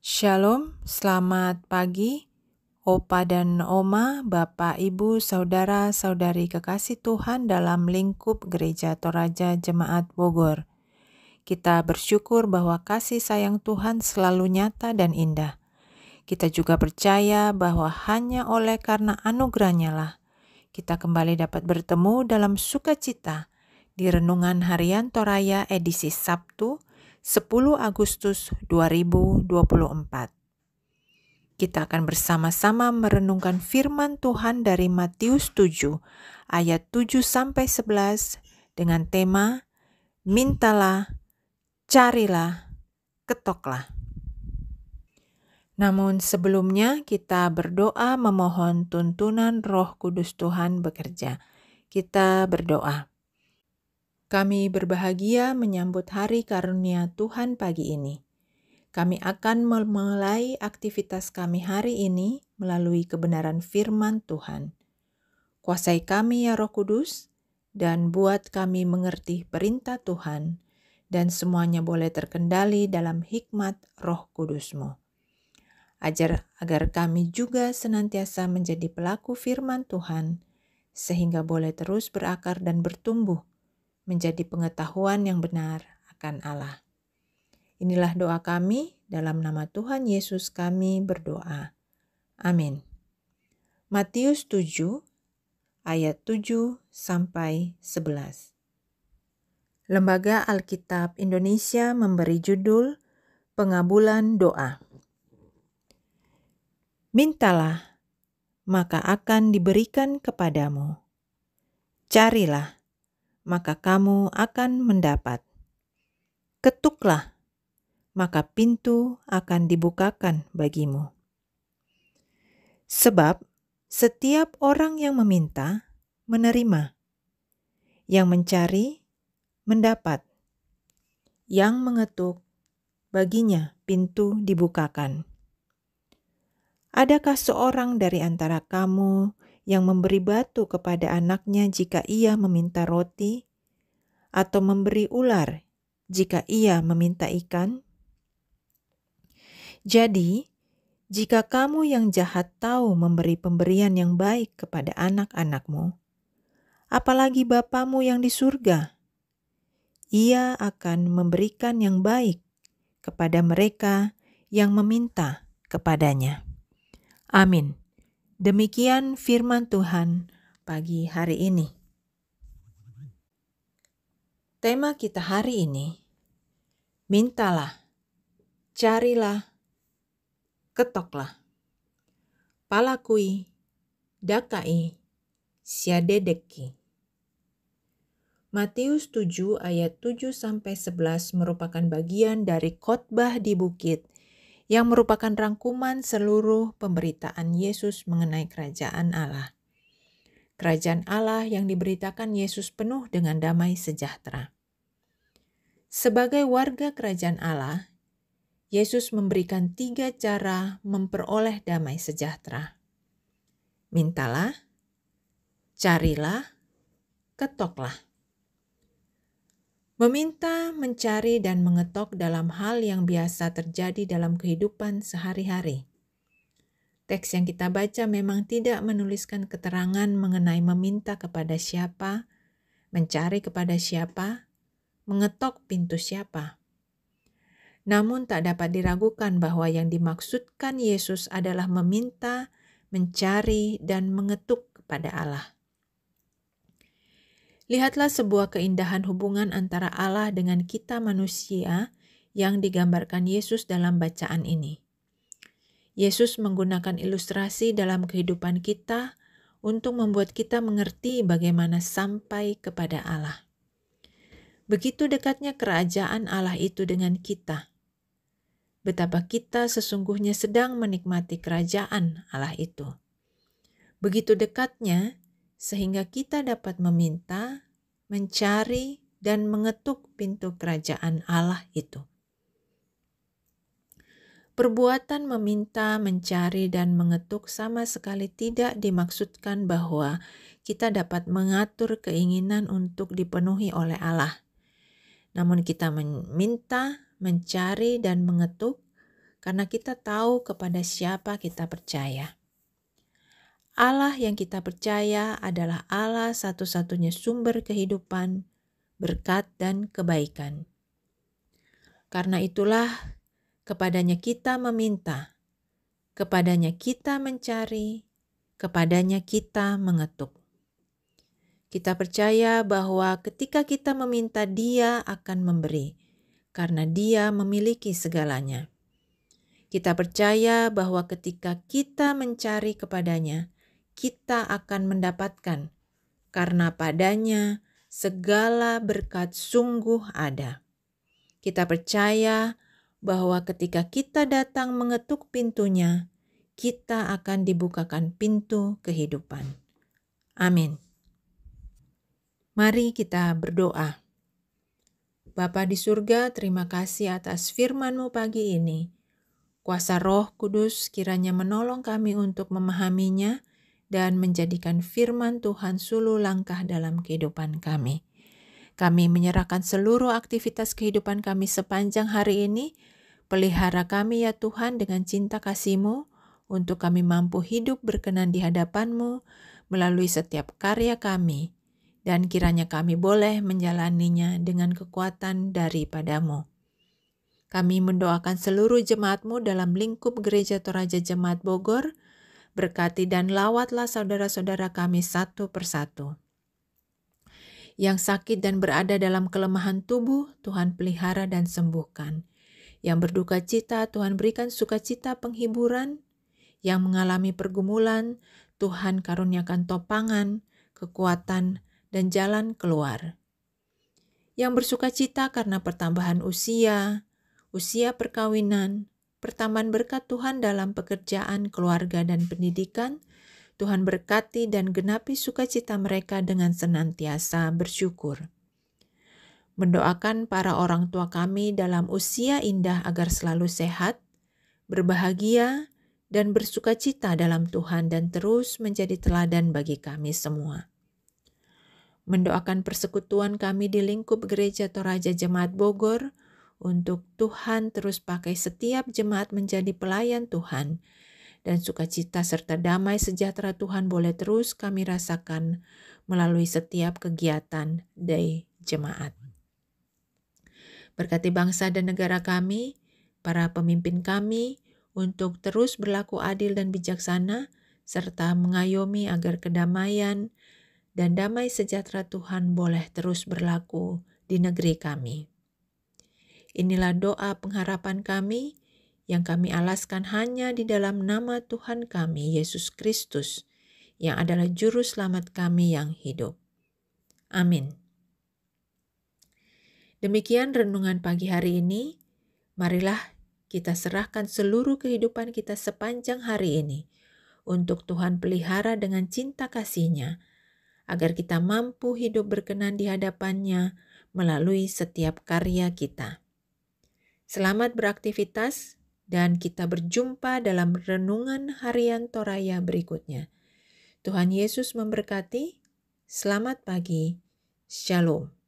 Shalom, selamat pagi, Opa dan Oma, Bapak, Ibu, Saudara-saudari kekasih Tuhan dalam lingkup Gereja Toraja Jemaat Bogor. Kita bersyukur bahwa kasih sayang Tuhan selalu nyata dan indah. Kita juga percaya bahwa hanya oleh karena anugerahnya lah kita kembali dapat bertemu dalam sukacita di Renungan Harian Toraya edisi Sabtu 10 Agustus 2024. Kita akan bersama-sama merenungkan firman Tuhan dari Matius 7 ayat 7-11 dengan tema Mintalah, carilah, ketoklah. Namun sebelumnya kita berdoa memohon tuntunan Roh Kudus Tuhan bekerja. Kita berdoa. Kami berbahagia menyambut hari karunia Tuhan pagi ini. Kami akan memulai aktivitas kami hari ini melalui kebenaran firman Tuhan. Kuasai kami ya Roh Kudus, dan buat kami mengerti perintah Tuhan, dan semuanya boleh terkendali dalam hikmat Roh Kudus-Mu. Ajar agar kami juga senantiasa menjadi pelaku firman Tuhan, sehingga boleh terus berakar dan bertumbuh menjadi pengetahuan yang benar akan Allah. Inilah doa kami, dalam nama Tuhan Yesus kami berdoa. Amin. Matius 7 ayat 7-11. Lembaga Alkitab Indonesia memberi judul Pengabulan Doa. Mintalah, maka akan diberikan kepadamu. Carilah, maka kamu akan mendapat. Ketuklah, maka pintu akan dibukakan bagimu. Sebab setiap orang yang meminta, menerima. Yang mencari, mendapat. Yang mengetuk, baginya pintu dibukakan. Adakah seorang dari antara kamu yang memberi batu kepada anaknya jika ia meminta roti, atau memberi ular jika ia meminta ikan? Jadi, jika kamu yang jahat tahu memberi pemberian yang baik kepada anak-anakmu, apalagi Bapamu yang di surga, Ia akan memberikan yang baik kepada mereka yang meminta kepadanya. Amin. Demikian firman Tuhan pagi hari ini. Tema kita hari ini, mintalah, carilah, ketoklah. Palakui, dakai, siadedeki. Matius 7 ayat 7-11 merupakan bagian dari khotbah di bukit yang merupakan rangkuman seluruh pemberitaan Yesus mengenai kerajaan Allah. Kerajaan Allah yang diberitakan Yesus penuh dengan damai sejahtera. Sebagai warga kerajaan Allah, Yesus memberikan 3 cara memperoleh damai sejahtera. Mintalah, carilah, ketoklah. Meminta, mencari, dan mengetok dalam hal yang biasa terjadi dalam kehidupan sehari-hari. Teks yang kita baca memang tidak menuliskan keterangan mengenai meminta kepada siapa, mencari kepada siapa, mengetok pintu siapa. Namun tak dapat diragukan bahwa yang dimaksudkan Yesus adalah meminta, mencari, dan mengetuk kepada Allah. Lihatlah sebuah keindahan hubungan antara Allah dengan kita manusia yang digambarkan Yesus dalam bacaan ini. Yesus menggunakan ilustrasi dalam kehidupan kita untuk membuat kita mengerti bagaimana sampai kepada Allah. Begitu dekatnya kerajaan Allah itu dengan kita. Betapa kita sesungguhnya sedang menikmati kerajaan Allah itu. Begitu dekatnya, sehingga kita dapat meminta, mencari, dan mengetuk pintu kerajaan Allah itu. Perbuatan meminta, mencari, dan mengetuk sama sekali tidak dimaksudkan bahwa kita dapat mengatur keinginan untuk dipenuhi oleh Allah. Namun kita meminta, mencari, dan mengetuk karena kita tahu kepada siapa kita percaya. Allah yang kita percaya adalah Allah satu-satunya sumber kehidupan, berkat, dan kebaikan. Karena itulah kepadanya kita meminta, kepadanya kita mencari, kepadanya kita mengetuk. Kita percaya bahwa ketika kita meminta, Dia akan memberi, karena Dia memiliki segalanya. Kita percaya bahwa ketika kita mencari kepadanya, kita akan mendapatkan, karena padanya segala berkat sungguh ada. Kita percaya bahwa ketika kita datang mengetuk pintunya, kita akan dibukakan pintu kehidupan. Amin. Mari kita berdoa. Bapa di surga, terima kasih atas firman-Mu pagi ini. Kuasa Roh Kudus kiranya menolong kami untuk memahaminya dan menjadikan firman Tuhan suluh langkah dalam kehidupan kami. Kami menyerahkan seluruh aktivitas kehidupan kami sepanjang hari ini. Pelihara kami ya Tuhan dengan cinta kasih-Mu, untuk kami mampu hidup berkenan di hadapan-Mu melalui setiap karya kami, dan kiranya kami boleh menjalaninya dengan kekuatan daripada-Mu. Kami mendoakan seluruh jemaat-Mu dalam lingkup Gereja Toraja Jemaat Bogor. Berkati dan lawatlah saudara-saudara kami satu persatu. Yang sakit dan berada dalam kelemahan tubuh, Tuhan pelihara dan sembuhkan. Yang berduka cita, Tuhan berikan sukacita penghiburan. Yang mengalami pergumulan, Tuhan karuniakan topangan, kekuatan, dan jalan keluar. Yang bersuka cita karena pertambahan usia perkawinan, pertambahan berkat Tuhan dalam pekerjaan, keluarga, dan pendidikan, Tuhan berkati dan genapi sukacita mereka dengan senantiasa bersyukur. Mendoakan para orang tua kami dalam usia indah agar selalu sehat, berbahagia, dan bersukacita dalam Tuhan dan terus menjadi teladan bagi kami semua. Mendoakan persekutuan kami di lingkup Gereja Toraja Jemaat Bogor, untuk Tuhan terus pakai setiap jemaat menjadi pelayan Tuhan, dan sukacita serta damai sejahtera Tuhan boleh terus kami rasakan melalui setiap kegiatan dari jemaat. Berkati bangsa dan negara kami, para pemimpin kami, untuk terus berlaku adil dan bijaksana, serta mengayomi agar kedamaian dan damai sejahtera Tuhan boleh terus berlaku di negeri kami. Inilah doa pengharapan kami yang kami alaskan hanya di dalam nama Tuhan kami, Yesus Kristus, yang adalah Juru Selamat kami yang hidup. Amin. Demikian renungan pagi hari ini. Marilah kita serahkan seluruh kehidupan kita sepanjang hari ini untuk Tuhan pelihara dengan cinta kasih-Nya, agar kita mampu hidup berkenan di hadapan-Nya melalui setiap karya kita. Selamat beraktivitas dan kita berjumpa dalam renungan harian Toraya berikutnya. Tuhan Yesus memberkati. Selamat pagi. Shalom.